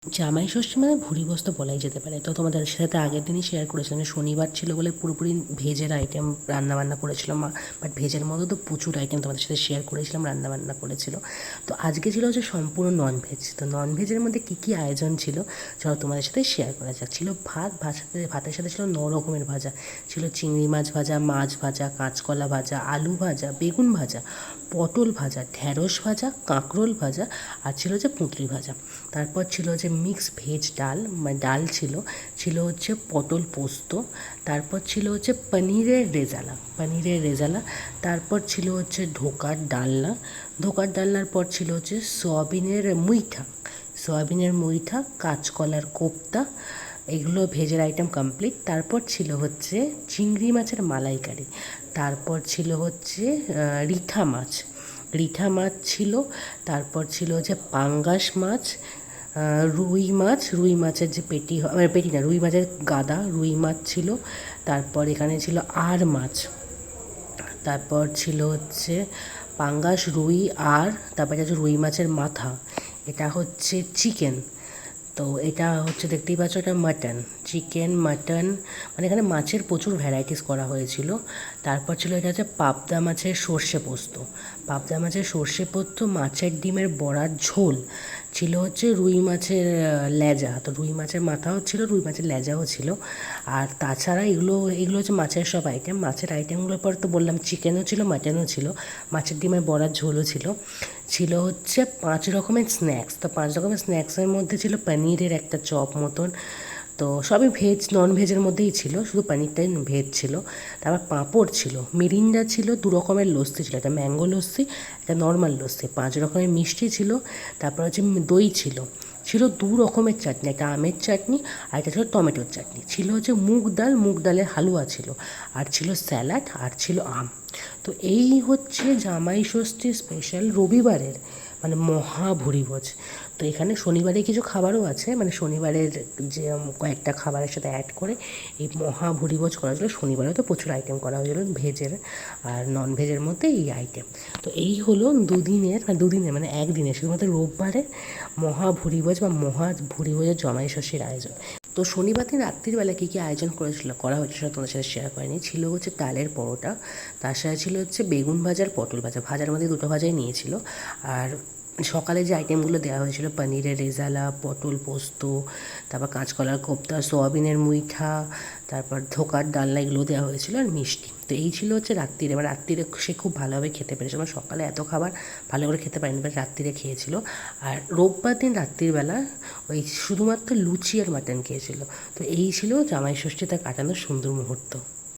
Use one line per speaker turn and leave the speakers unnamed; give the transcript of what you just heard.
জামাই ষষ্ঠী মানে ভুরিভোজ তো বলাই যেতে পারে। তো তোমাদের সাথে আগের দিনই শেয়ার করেছিলাম যে শনিবার ছিল বলে পুরোপুরি ভেজের আইটেম রান্নাবান্না করেছিল মা। বাট ভেজের মধ্যে তো প্রচুর আইটেম তোমাদের সাথে শেয়ার করেছিলাম, রান্নাবান্না করেছিল। তো আজকে ছিল হচ্ছে সম্পূর্ণ ননভেজ। তো ননভেজের মধ্যে কী কী আয়োজন ছিল চলো তোমাদের সাথে শেয়ার করা যাক। ছিল ভাত, ভাতের সাথে ছিল 9 রকমের ভাজা। ছিল চিংড়ি মাছ ভাজা, মাছ ভাজা, কাঁচকলা ভাজা, আলু ভাজা, বেগুন ভাজা, পটল ভাজা, ঢ্যাঁড়স ভাজা, কাঁকরোল ভাজা, আর ছিল হচ্ছে পুঁটলি ভাজা। তারপর ছিল হচ্ছে মিক্স ভেজ ডাল, মানে ডাল ছিল। ছিল হচ্ছে পটল পোস্ত। তারপর ছিল হচ্ছে পনিরের রেজালা। তারপর ছিল হচ্ছে ধোকার ডালনার পর ছিল হচ্ছে সয়াবিনের মুইঠা, কাঁচকলার কোপ্তা। এগুলো ভেজের আইটেম কমপ্লিট। তারপর ছিল হচ্ছে চিংড়ি মাছের মালাইকারি। তারপর ছিল হচ্ছে রিঠা মাছ ছিল। তারপর ছিল হচ্ছে পাঙ্গাস মাছ, রুই মাছের যে পেটি মানে পেটি না, রুই মাছের গাদা, রুই মাছ ছিল। তারপর এখানে ছিল আর মাছ। তারপর ছিল হচ্ছে পাঙ্গাস, রুই, আর তারপরে হচ্ছে রুই মাছের মাথা। এটা হচ্ছে চিকেন। তো এটা হচ্ছে দেখতেই পাচ্ছ, এটা মাটন, চিকেন মাটন, মানে এখানে মাছের প্রচুর ভ্যারাইটিস করা হয়েছিল। তারপর ছিল এটা হচ্ছে পাবদা মাছের সর্ষে পোস্ত, মাছের ডিমের বড়ার ঝোল, ছিল হচ্ছে রুই মাছের লেজা। তো রুই মাছের মাথাও ছিল, রুই মাছের লেজাও ছিল। আর তাছাড়া এগুলো এগুলো হচ্ছে মাছের সব আইটেম। মাছের আইটেমগুলোর পর তো বললাম চিকেনও ছিল, মাটনও ছিল, মাছের ডিমের বড়ার ঝোলও ছিল। ছিল হচ্ছে 5 রকমের স্ন্যাক্স। তো 5 রকমের স্ন্যাক্সের মধ্যে ছিল পনিরের একটা চপ মতন। তো সবই ভেজ, নন ভেজের মধ্যেই ছিল, শুধু পনিরটাই ভেজ ছিল। তারপর পাঁপড় ছিল, মিরিন্ডা ছিল, 2 রকমের লস্যি ছিল, একটা ম্যাঙ্গো লস্যি, একটা নর্মাল লস্যি, 5 রকমের মিষ্টি ছিল। তারপর হচ্ছে দই ছিল। ছিল 2 রকমের চাটনি, একটা আমের চাটনি আর একটা ছিল টমেটোর চাটনি। ছিল হচ্ছে মুগ ডালের হালুয়া ছিল, আর ছিল স্যালাড, আর ছিল আম। তো এই হচ্ছে জামাই ষষ্ঠীর স্পেশাল রবিবারের মানে মহাভুরিভোজ। তো এখানে শনিবারে কিছু খাবারও আছে, মানে শনিবারের যে কয়েকটা খাবারের সাথে অ্যাড করে এই মহাভুরিভোজ করা হয়েছিল। শনিবারেও তো প্রচুর আইটেম করা হয়েছিল ভেজের, আর নন ভেজের মধ্যে এই আইটেম। তো এই হলো দুদিনের মানে একদিনের, শুধুমাত্র রোববারে মহাভুরিভোজ বা মহাভুরিভোজের জামাই ষষ্ঠীর আয়োজন। তো শনিবার দিন রাত্রিবেলা কী কী আয়োজন করা হয়েছিল তোমাদের সাথে শেয়ার করিনি। ছিল হচ্ছে তালের পরোটা, তার সাথে ছিল হচ্ছে বেগুন ভাজা আর পটল ভাজা। ভাজার মধ্যে 2টো ভাজাই নিয়েছিল। আর সকালে যে আইটেমগুলো দেওয়া হয়েছিল পনিরের রেজালা, পটল পোস্ত, তারপর কাঁচকলার কোপ্তা, সয়াবিনের মুইঠা, তারপর ধোকার ডালনা, এগুলো দেওয়া হয়েছিল, আর মিষ্টি। তো এই ছিল হচ্ছে রাত্রিরে। এবার রাত্রিরে সে খুব ভালোভাবে খেতে পেরেছে, মানে সকালে এত খাবার ভালো করে খেতে পারেনি, বাট রাত্রিরে খেয়েছিল। আর রোববার দিন রাত্রিবেলা ওই শুধুমাত্র লুচি আর মাটন খেয়েছিল। তো এই ছিল জামাই ষষ্ঠীতে কাটানোর সুন্দর মুহূর্ত।